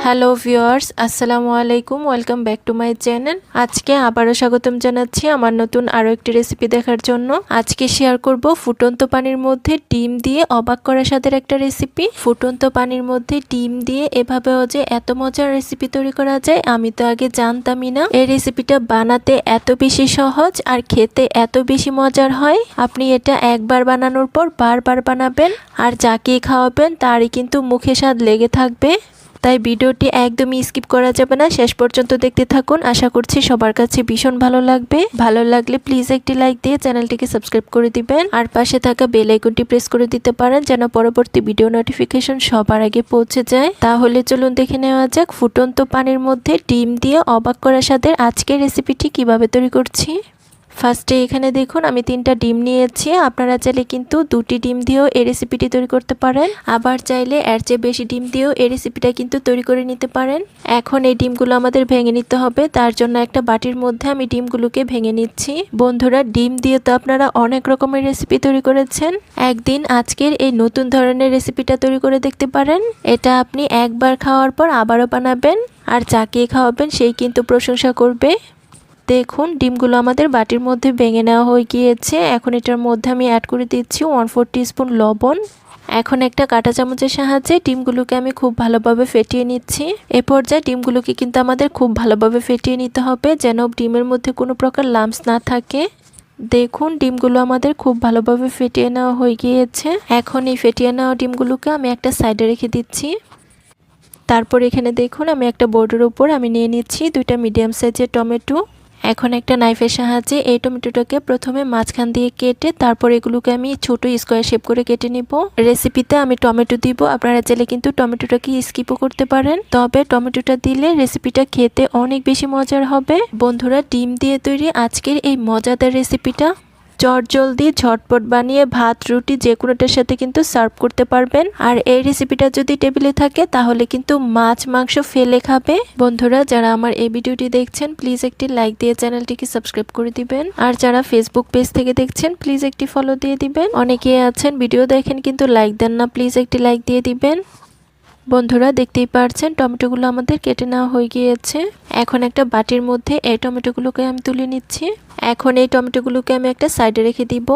Hello viewers, আসসালামু আলাইকুম। Welcome back to my channel. আজকে আবারও স্বাগতম জানাচ্ছি আমার নতুন আরও একটি রেসিপি দেখার জন্য। আজকে শেয়ার করব ফুটন্ত পানির মধ্যে ডিম দিয়ে অবাক করা স্বাদের একটা রেসিপি। ফুটন্ত পানির মধ্যে ডিম দিয়ে এভাবেও যে এত মজার রেসিপি তৈরি করা যায় আমি তো আগে জানতামই না। এই রেসিপিটা বানাতে এত বেশি সহজ আর খেতে এত বেশি মজার হয়। আপনি এটা একবার বানানোর পর বারবার বানাবেন আর যাকে খাওয়াবেন তারই কিন্তু মুখে স্বাদ লেগে থাকবে। তাই ভিডিওটি একদমই স্কিপ করা যাবে না, শেষ পর্যন্ত দেখতে থাকুন। আশা করছি সবার কাছে ভীষণ ভালো লাগবে। ভালো লাগলে প্লিজ একটি লাইক দিয়ে চ্যানেলটিকে সাবস্ক্রাইব করে দিবেন আর পাশে থাকা বেল আইকনটি প্রেস করে দিতে পারেন যেন পরবর্তী ভিডিও নোটিফিকেশন সবার আগে পৌঁছে যায়। তাহলে চলুন দেখে নেওয়া যাক ফুটন্ত পানির মধ্যে ডিম দিয়ে অবাক করা স্বাদের আজকের রেসিপিটি কিভাবে তৈরি করছি। ফার্স্টে এখানে দেখুন আমি 3টা ডিম নিয়েছি। আপনারা চাইলে কিন্তু 2টি ডিম দিয়েও এই রেসিপিটি তৈরি করতে পারেন, আবার চাইলে এর চেয়ে বেশি ডিম দিয়েও এই রেসিপিটা কিন্তু তৈরি করে নিতে পারেন। এখন এই ডিমগুলো আমাদের ভেঙে নিতে হবে। তার জন্য একটা বাটির মধ্যে আমি ডিমগুলোকে ভেঙে নিচ্ছি। বন্ধুরা, ডিম দিয়ে তো আপনারা অনেক রকমের রেসিপি তৈরি করেছেন, একদিন আজকের এই নতুন ধরনের রেসিপিটা তৈরি করে দেখতে পারেন। এটা আপনি একবার খাওয়ার পর আবারও বানাবেন আর যাকে খাওয়াবেন সেই কিন্তু প্রশংসা করবে। দেখুন ডিমগুলো আমাদের বাটির মধ্যে ভেঙে নেওয়া হয়ে গিয়েছে। এখন এটার মধ্যে আমি অ্যাড করে দিচ্ছি 1/4 টিস্পুন লবণ। এখন একটা কাঁটা চামচের সাহায্যে ডিমগুলোকে আমি খুব ভালোভাবে ফেটিয়ে নিচ্ছি। এ পর্যায়ে ডিমগুলোকে কিন্তু আমাদের খুব ভালোভাবে ফেটিয়ে নিতে হবে যেন ডিমের মধ্যে কোনো প্রকার লাম্পস না থাকে। দেখুন ডিমগুলো আমাদের খুব ভালোভাবে ফেটিয়ে নেওয়া হয়ে গিয়েছে। এখন এই ফেটিয়ে নেওয়া ডিমগুলোকে আমি একটা সাইডে রেখে দিচ্ছি। তারপর এখানে দেখুন আমি একটা বোর্ডের উপর আমি নিয়ে নিচ্ছি 2টা মিডিয়াম সাইজের টমেটো। এখন একটা নাইফের সাহায্যে এই টমেটোটাকে প্রথমে মাঝখান দিয়ে কেটে তারপর এগুলোকে আমি ছোট স্কোয়ার শেপ করে কেটে নিব। রেসিপিতে আমি টমেটো দিব, আপনারা চাইলে কিন্তু টমেটোটাকে স্কিপও করতে পারেন, তবে টমেটোটা দিলে রেসিপিটা খেতে অনেক বেশি মজার হবে। বন্ধুরা, ডিম দিয়ে তৈরি আজকের এই মজাদার রেসিপিটা চটজলদি ঝটপট বানিয়ে ভাত রুটি যে কোনোটার সাথে কিন্তু সার্ভ করতে পারবেন। আর এই রেসিপিটা যদি টেবিলে থাকে তাহলে কিন্তু মাছ মাংস ফেলে খাবে। বন্ধুরা, যারা আমার এই ভিডিওটি দেখছেন প্লিজ একটি লাইক দিয়ে চ্যানেলটিকে সাবস্ক্রাইব করে দিবেন আর যারা ফেসবুক পেজ থেকে দেখছেন প্লিজ একটি ফলো দিয়ে দিবেন। অনেকে আছেন ভিডিও দেখেন কিন্তু লাইক দেন না, প্লিজ একটি লাইক দিয়ে দিবেন। বন্ধুরা, দেখতেই পারছেন টমেটোগুলো আমাদের কেটে নেওয়া হয়ে গিয়েছে। এখন একটা বাটির মধ্যে এই টমেটোগুলোকে আমি তুলে নিচ্ছি। এখন এই টমেটোগুলোকে আমি একটা সাইডে রেখে দিব।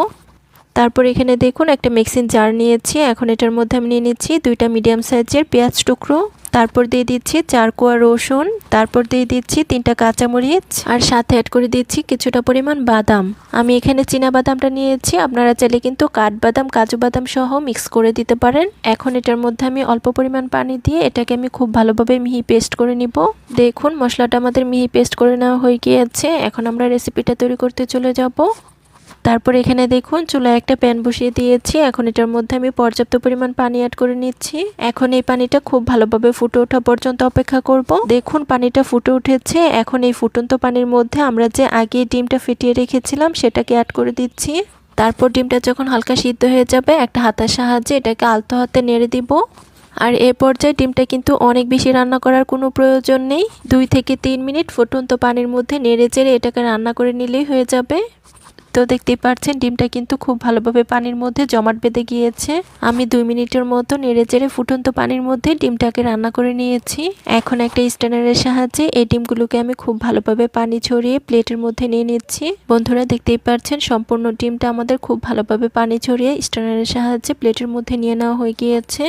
তারপর এখানে দেখুন একটা মিক্সিং জার নিয়েছি। এখন এটার মধ্যে আমি নিয়ে নিচ্ছি 2টা মিডিয়াম সাইজের পেঁয়াজ টুকরো, তারপর দিয়ে দিচ্ছি 4 কোয়া রসুন, তারপর দিয়ে দিচ্ছি 3টা কাঁচামরিচ আর সাথে অ্যাড করে দিচ্ছি কিছুটা পরিমাণ বাদাম। আমি এখানে চীনা বাদামটা নিয়েছি, আপনারা চাইলে কিন্তু কাঠবাদাম কাজু বাদাম সহ মিক্স করে দিতে পারেন। এখন এটার মধ্যে আমি অল্প পরিমাণ পানি দিয়ে এটাকে আমি খুব ভালোভাবে মিহি পেস্ট করে নিব। দেখুন মশলাটা আমাদের মিহি পেস্ট করে নেওয়া হয়ে গিয়েছে। এখন আমরা রেসিপিটা তৈরি করতে চলে যাব। তারপর এখানে দেখুন চুলায় একটা প্যান বসিয়ে দিয়েছি। এখন এটার মধ্যে আমি পর্যাপ্ত পরিমাণ পানি অ্যাড করে নিচ্ছি। এখন এই পানিটা খুব ভালোভাবে ফুটে ওঠা পর্যন্ত অপেক্ষা করব। দেখুন পানিটা ফুটে উঠেছে। এখন এই ফুটন্ত পানির মধ্যে আমরা যে আগে ডিমটা ফেটিয়ে রেখেছিলাম সেটাকে অ্যাড করে দিচ্ছি। তারপর ডিমটা যখন হালকা সিদ্ধ হয়ে যাবে একটা হাতার সাহায্যে এটাকে আলতো হাতে নেড়ে দিব। আর এ পর্যায়ে ডিমটা কিন্তু অনেক বেশি রান্না করার কোনো প্রয়োজন নেই। 2 থেকে 3 মিনিট ফুটন্ত পানির মধ্যে নেড়ে চেড়ে এটাকে রান্না করে নিলেই হয়ে যাবে। তো দেখতেই পাচ্ছেন ডিমটা কিন্তু খুব ভালোভাবে পানির মধ্যে জমাট বেঁধে গিয়েছে। আমি 2 মিনিটের মতো নেড়ে চেড়ে ফুটন্ত পানির মধ্যে ডিমটাকে রান্না করে নিয়েছি। এখন একটা স্ট্যানারের সাহায্যে এই ডিমগুলোকে আমি খুব ভালোভাবে পানি ছড়িয়ে প্লেটের মধ্যে নিয়ে নিচ্ছি। বন্ধুরা, দেখতেই পাচ্ছেন সম্পূর্ণ ডিমটা আমাদের খুব ভালোভাবে পানি ছড়িয়ে স্ট্যানারের সাহায্যে প্লেটের মধ্যে নিয়ে নেওয়া হয়ে গিয়েছে।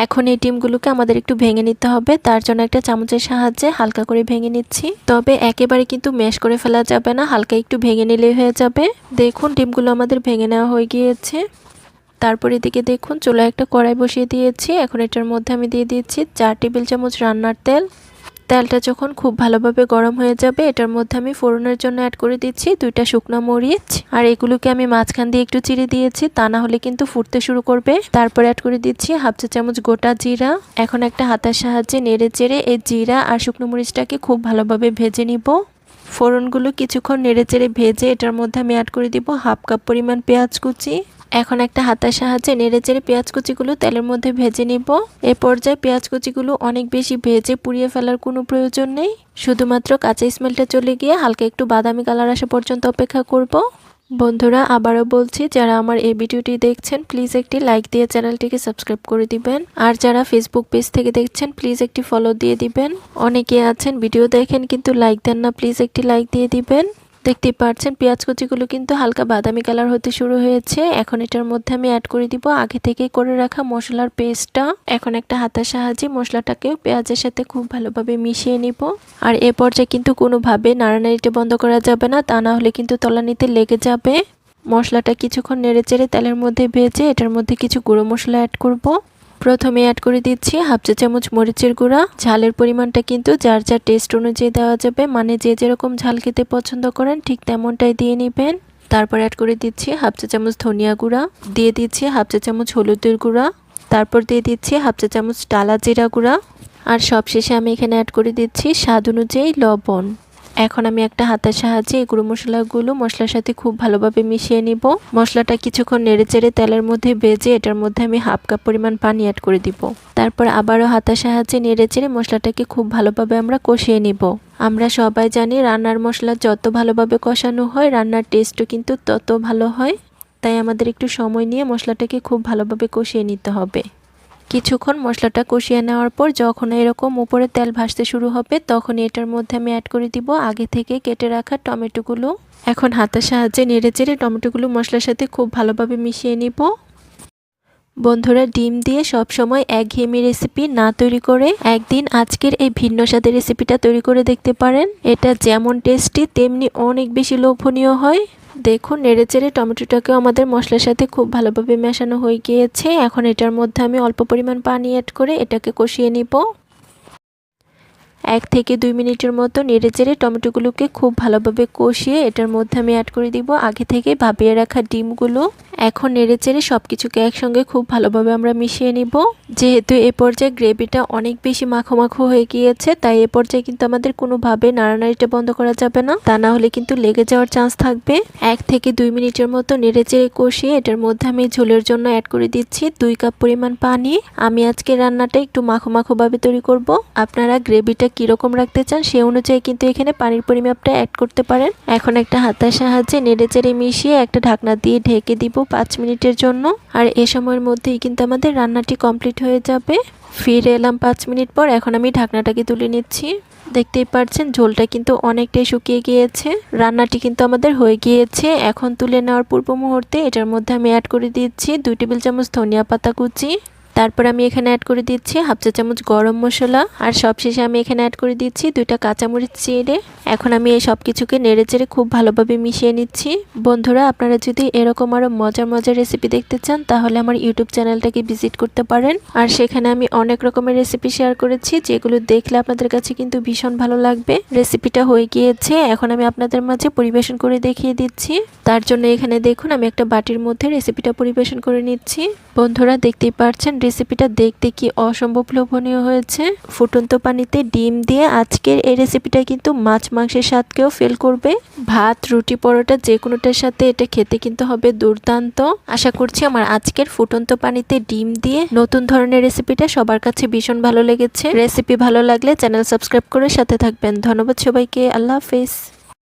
এখন এই ডিমগুলোকে আমাদের একটু ভেঙে নিতে হবে, তার জন্য একটা চামচের সাহায্যে হালকা করে ভেঙে নিচ্ছি। তবে একেবারে কিন্তু ম্যাশ করে ফেলা যাবে না, হালকা একটু ভেঙে নিলেই হয়ে যাবে। দেখুন ডিমগুলো আমাদের ভেঙে নেওয়া হয়ে গিয়েছে। তারপর এদিকে দেখুন চুলায় একটা কড়াই বসিয়ে দিয়েছি। এখন এটার মধ্যে আমি দিয়ে দিচ্ছি 4 টেবিল চামচ রান্নার তেল। তেলটা যখন খুব ভালোভাবে গরম হয়ে যাবে এটার মধ্যে আমি ফোড়নের জন্য অ্যাড করে দিচ্ছি 2টা শুকনো মরিচ। আর এগুলোকে আমি মাঝখান দিয়ে একটু চিড়ে দিয়েছি, তা না হলে কিন্তু ফুটতে শুরু করবে। তারপর অ্যাড করে দিচ্ছি 1/2 চা চামচ গোটা জিরা। এখন একটা হাতার সাহায্যে নেড়ে চেড়ে এই জিরা আর শুকনো মরিচটাকে খুব ভালোভাবে ভেজে নিব। ফোড়নগুলো কিছুক্ষণ নেড়ে চেড়ে ভেজে এটার মধ্যে আমি অ্যাড করে দিব 1/2 কাপ পরিমাণ পেঁয়াজ কুচি। এখন একটা হাতার সাহায্যে নেড়ে চেড়ে পেঁয়াজ কুচিগুলো তেলের মধ্যে ভেজে নিব। এ পর্যায়ে পেঁয়াজ কুচিগুলো অনেক বেশি ভেজে পুড়িয়ে ফেলার কোনো প্রয়োজন নেই, শুধুমাত্র কাঁচা স্মেলটা চলে গিয়ে হালকা একটু বাদামি কালার আসা পর্যন্ত অপেক্ষা করব। বন্ধুরা আবারও বলছি, যারা আমার এই ভিডিওটি দেখছেন প্লিজ একটি লাইক দিয়ে চ্যানেলটিকে সাবস্ক্রাইব করে দিবেন। আর যারা ফেসবুক পেজ থেকে দেখছেন প্লিজ একটি ফলো দিয়ে দিবেন। অনেকে আছেন ভিডিও দেখেন কিন্তু লাইক দেন না, প্লিজ একটি লাইক দিয়ে দিবেন। দেখতেই পাচ্ছেন পেঁয়াজ কুচিগুলো কিন্তু হালকা বাদামি কালার হতে শুরু হয়েছে। এখন এটার মধ্যে আমি অ্যাড করে দিব আগে থেকে করে রাখা মশলার পেস্টটা। এখন একটা হাতার সাহায্যে মশলাটাকেও পেঁয়াজের সাথে খুব ভালোভাবে মিশিয়ে নিব। আর এ পর্যায়ে কিন্তু কোনোভাবে নাড়ানাড়িটা বন্ধ করা যাবে না, তা না হলে কিন্তু তলানিতে লেগে যাবে। মশলাটা কিছুক্ষণ নেড়েচেড়ে তেলের মধ্যে ভেজে এটার মধ্যে কিছু গুঁড়ো মশলা অ্যাড করব। প্রথমে অ্যাড করে দিচ্ছি হাফ চা চামচ মরিচের গুঁড়া। ঝালের পরিমাণটা কিন্তু যার যার টেস্ট অনুযায়ী দেওয়া যাবে, মানে যে যেরকম ঝাল খেতে পছন্দ করেন ঠিক তেমনটাই দিয়ে নেবেন। তারপর অ্যাড করে দিচ্ছি হাফ চা চামচ ধনিয়া গুঁড়া, দিয়ে দিচ্ছি হাফ চা চামচ হলুদের গুঁড়া, তারপর দিয়ে দিচ্ছি হাফ চা চামচ টালা জিরা গুঁড়া, আর সবশেষে আমি এখানে অ্যাড করে দিচ্ছি স্বাদ অনুযায়ী লবণ। এখন আমি একটা হাতের সাহায্যে এই গুঁড়ো মশলাগুলো মশলার সাথে খুব ভালোভাবে মিশিয়ে নিব। মশলাটা কিছুক্ষণ নেড়েচেড়ে তেলের মধ্যে ভেজে এটার মধ্যে আমি হাফ কাপ পরিমাণ পানি অ্যাড করে দিব। তারপর আবারও হাতের সাহায্যে নেড়েচেড়ে মশলাটাকে খুব ভালোভাবে আমরা কষিয়ে নিব। আমরা সবাই জানি রান্নার মশলা যত ভালোভাবে কষানো হয় রান্নার টেস্টও কিন্তু তত ভালো হয়। তাই আমাদের একটু সময় নিয়ে মশলাটাকে খুব ভালোভাবে কষিয়ে নিতে হবে। কিছুক্ষণ মশলাটা কষিয়ে নেওয়ার পর যখন এরকম উপরে তেল ভাসতে শুরু হবে তখন এটার মধ্যে আমি অ্যাড করে দিব আগে থেকে কেটে রাখা টমেটোগুলো। এখন হাতের সাহায্যে নেড়েচেড়ে টমেটোগুলো মশলার সাথে খুব ভালোভাবে মিশিয়ে নিব। বন্ধুরা ডিম দিয়ে সবসময় একঘেয়েমি রেসিপি না তৈরি করে একদিন আজকের এই ভিন্ন স্বাদের রেসিপিটা তৈরি করে দেখতে পারেন। এটা যেমন টেস্টি তেমনি অনেক বেশি লোভনীয় হয়। দেখুন নেড়েচেড়ে টমেটোটাকেও আমাদের মশলার সাথে খুব ভালোভাবে মেশানো হয়ে গিয়েছে। এখন এটার মধ্যে আমি অল্প পরিমাণ পানি অ্যাড করে এটাকে কষিয়ে নিব। 1 থেকে 2 মিনিটের মতো নেড়েচেড়ে টমেটোগুলোকে খুব ভালোভাবে কষিয়ে এটার মধ্যে আমি অ্যাড করে দিব আগে থেকে ভাপিয়ে রাখা ডিমগুলো। এখন নেড়েচেড়ে সবকিছুকে একসঙ্গে খুব ভালোভাবে আমরা মিশিয়ে নিব। যেহেতু এ পর্যায়ে গ্রেভিটা অনেক বেশি মাখো মাখো হয়ে গিয়েছে তাই এ পর্যায়ে কিন্তু আমাদের কোনোভাবে নাড়ানাড়িটা বন্ধ করা যাবে না, তা না হলে কিন্তু লেগে যাওয়ার চান্স থাকবে। 1 থেকে 2 মিনিটের মতো নেড়েচেড়ে কষিয়ে এটার মধ্যে আমি ঝোলের জন্য অ্যাড করে দিচ্ছি 2 কাপ পরিমাণ পানি। আমি আজকে রান্নাটা একটু মাখো মাখো ভাবে তৈরি করব। আপনারা গ্রেভিটা কিরকম রাখতে চান সে অনুযায়ী কিন্তু এখানে পানির পরিমাপটা অ্যাড করতে পারেন। এখন একটা হাতার সাহায্যে নেড়েচেড়ে মিশিয়ে একটা ঢাকনা দিয়ে ঢেকে দিব 5 মিনিটের জন্য। আর এ সময়ের মধ্যেই কিন্তু আমাদের রান্নাটি কমপ্লিট হয়ে যাবে। ফিরে এলাম 5 মিনিট পর। এখন আমি ঢাকনাটাকে তুলে নিচ্ছি। দেখতেই পাচ্ছেন ঝোলটা কিন্তু অনেকটাই শুকিয়ে গিয়েছে, রান্নাটি কিন্তু আমাদের হয়ে গিয়েছে। এখন তুলে নেওয়ার পূর্ব মুহূর্তে এটার মধ্যে আমি অ্যাড করে দিচ্ছি 2 টেবিল চামচ ধনিয়া পাতা কুচি। তারপর আমি এখানে অ্যাড করে দিচ্ছি হাফ চা চামচ গরম মশলা, আর সবশেষে আমি এখানে অ্যাড করে দিচ্ছি 2টা কাঁচামরিচ চিড়ে। এখন আমি এই সব কিছুকে নেড়েচেড়ে খুব ভালোভাবে মিশিয়ে নিচ্ছি। বন্ধুরা আপনারা যদি এরকম আরো মজার মজার রেসিপি দেখতে চান তাহলে আমার ইউটিউব চ্যানেলটাকে ভিজিট করতে পারেন। আর সেখানে আমি অনেক রকমের রেসিপি শেয়ার করেছি যেগুলো দেখলে আপনাদের কাছে কিন্তু ভীষণ ভালো লাগবে। রেসিপিটা হয়ে গিয়েছে, এখন আমি আপনাদের মাঝে পরিবেশন করে দেখিয়ে দিচ্ছি। তার জন্য এখানে দেখুন আমি একটা বাটির মধ্যে রেসিপিটা পরিবেশন করে নিচ্ছি। বন্ধুরা দেখতেই পাচ্ছেন রেসিপিটা দেখতে কি অসম্ভব লোভনীয় হয়েছে। ফুটন্ত পানিতে ডিম দিয়ে আজকের এই রেসিপিটা কিন্তু মাছ মাংসের স্বাদকেও ফেল করবে। ভাত রুটি পরোটা যে কোনোটার সাথে এটা খেতে কিন্তু হবে দুর্দান্ত। আশা করছি আমার আজকের ফুটন্ত পানিতে ডিম দিয়ে নতুন ধরনের রেসিপিটা সবার কাছে ভীষণ ভালো লেগেছে। রেসিপি ভালো লাগলে চ্যানেল সাবস্ক্রাইব করে সাথে থাকবেন। ধন্যবাদ সবাইকে, আল্লাহ হাফেজ।